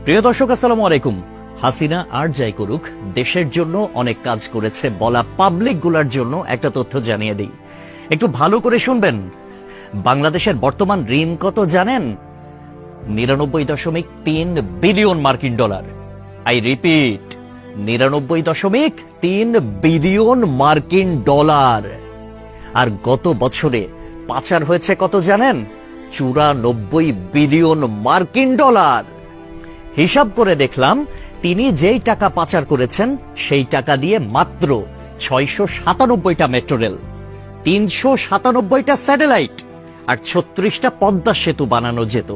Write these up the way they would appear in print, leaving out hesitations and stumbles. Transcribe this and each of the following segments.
প্রিয় দর্শক, আসসালামু আলাইকুম। হাসিনা আর যাই করুক, দেশের জন্য অনেক কাজ করেছে বলা পাবলিক গুলার জন্য একটা তথ্য জানিয়ে দিই, একটু ভালো করে শুনবেন। বাংলাদেশের বর্তমান ঋণ কত জানেন? 99.3 বিলিয়ন মার্কিন ডলার। আই রিপিট, 99.3 বিলিয়ন মার্কিন ডলার। আর গত বছরে পাচার হয়েছে কত জানেন? 94 বিলিয়ন মার্কিন ডলার। হিসাব করে দেখলাম, তিনি যেই টাকা পাচার করেছেন সেই টাকা দিয়ে মাত্র 697টা মেট্রো রেল, 397টা স্যাটেলাইট আর 36টা পদ্মা সেতু বানানো যেত।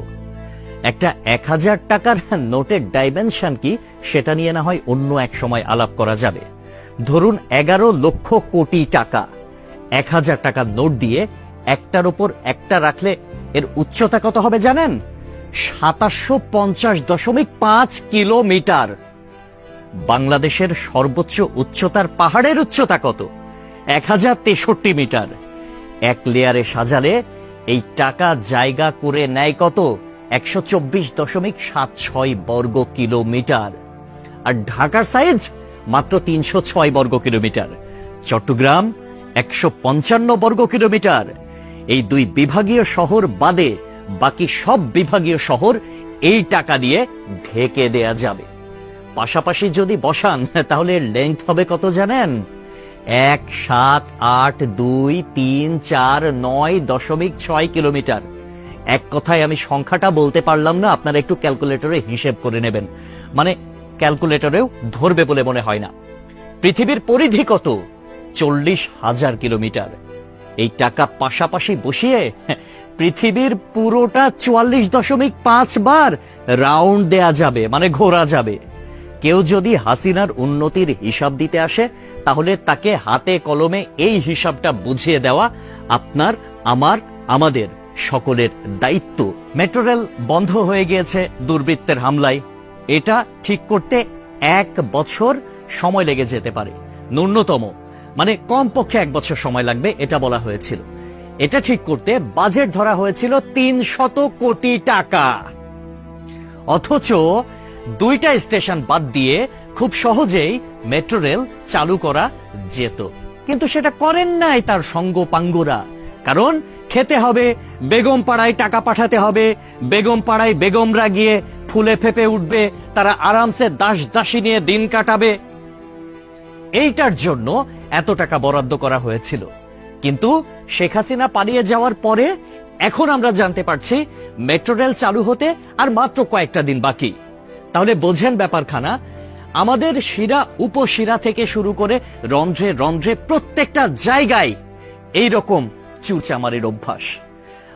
একটা 1000 টাকার নোটের ডাইমেনশন কি, সেটা নিয়ে না হয় অন্য এক সময় আলাপ করা যাবে। ধরুন 11 লক্ষ কোটি টাকা 1000 টাকার নোট দিয়ে একটার উপর একটা রাখলে এর উচ্চতা কত হবে জানেন? 2750.5 কিলোমিটার। বাংলাদেশের সর্বোচ্চ উচ্চতার পাহাড়ের উচ্চতা কত? 1063 মিটার। এক লেয়ারে সাজালে এই টাকা জায়গা করে নেয় কত? 124.76 বর্গ কিলোমিটার। আর ঢাকার সাইজ মাত্র 306 বর্গ কিলোমিটার, চট্টগ্রাম 155 বর্গ কিলোমিটার। এই দুই বিভাগীয় শহর বাদে বাকি সব বিভাগীয় শহর এই টাকা দিয়ে ঢেকে দেয়া যাবে। পাশাপাশি যদি বসান তাহলে লেংথ হবে কত জানেন? 1,7,8,2,3,4,9.6 কিলোমিটার। এক কথায় আমি সংখ্যাটা বলতে পারলাম না, আপনারা একটু ক্যালকুলেটরে হিসেব করে নেবেন, মানে ক্যালকুলেটরেও ধরবে বলে মনে হয় না। পৃথিবীর পরিধি কত? 40,000 কিলোমিটার। এই টাকা পাশাপাশি বসিয়ে পৃথিবীর পুরোটা 44.5 বার রাউন্ড দেয়া যাবে, মানে ঘোরা যাবে। কেউ যদি হাসিনার উন্নতির হিসাব দিতে আসে, তাহলে তাকে হাতে কলমে এই হিসাবটা বুঝিয়ে দেওয়া আপনার, আমার, আমাদের সকলের দায়িত্ব। মেট্রো রেল বন্ধ হয়ে গিয়েছে দুর্বৃত্তের হামলায়। এটা ঠিক করতে 1 বছর সময় লেগে যেতে পারে, ন্যূনতম, মানে কমপক্ষে 1 বছর সময় লাগবে এটা বলা হয়েছিল। এটা ঠিক করতে বাজেট ধরা হয়েছিল 300 কোটি টাকা। অথচ 2টা স্টেশন বাদ দিয়ে খুব সহজেই মেট্রো রেল চালু করা যেত, কিন্তু সেটা করেন নাই তার সঙ্গপাঙ্গরা। কারণ খেতে হবে, বেগম পাড়ায় টাকা পাঠাতে হবে, বেগম পাড়ায় বেগমরা গিয়ে ফুলে ফেপে উঠবে, তারা আরামসে দাস দাসী নিয়ে দিন কাটাবে। এইটার জন্য এত টাকা বরাদ্দ করা হয়েছিল। কিন্তু শেখ হাসিনা পালিয়ে যাওয়ার পরে এখন আমরা জানতে পারছি মেট্রো রেল চালু হতে আর মাত্র কয়েকটা দিন বাকি। তাহলে বোঝেন ব্যাপারখানা। আমাদের শিরা উপশিরা থেকে শুরু করে রন্ধ্রে রন্ধ্রে প্রত্যেকটা জায়গায় এইরকম চুরচামারির অভ্যাস।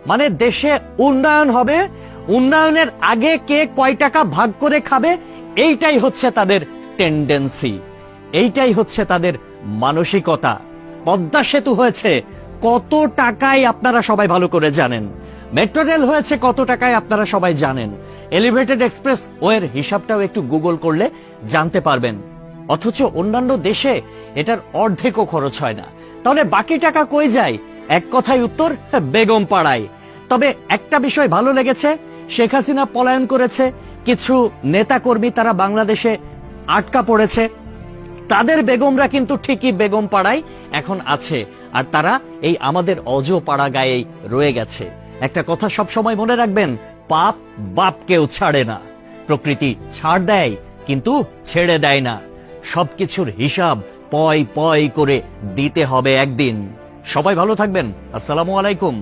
মানে দেশে উন্নয়ন হবে, উন্নয়নের আগে কে কয় টাকা ভাগ করে খাবে, এইটাই হচ্ছে তাদের টেন্ডেন্সি, এইটাই হচ্ছে তাদের মানসিকতা। পদ্মা সেতু হয়েছে কত টাকায় আপনারা সবাই ভালো করে জানেন। মেট্রো রেল হয়েছে কত টাকায় আপনারা সবাই জানেন। এলিভেটেড এক্সপ্রেস ওয়ের হিসাবটাও একটু গুগল করলে জানতে পারবেন। অথচ অন্যান্য দেশে এটার অর্ধেকও খরচ হয় না। তাহলে বাকি টাকা কই যায়? এক কথায় উত্তর, বেগম পাড়ায়। তবে একটা বিষয় ভালো লেগেছে, শেখ হাসিনা পলায়ন করেছে, কিছু নেতাকর্মী তারা বাংলাদেশে আটকা পড়েছে, তাদের বেগমরা কিন্তু ঠিকই বেগম পাড়ায় এখন আছে, আর তারা এই আমাদের অজ পাড়া গায়েই রয়ে গেছে। একটা কথা সব সময় মনে রাখবেন, পাপ বাপকেও ছাড়ে না। প্রকৃতি ছাড় দেয় কিন্তু ছেড়ে দেয় না। সবকিছুর হিসাব পয় পয় করে দিতে হবে একদিন। সবাই ভালো থাকবেন। আসসালামু আলাইকুম।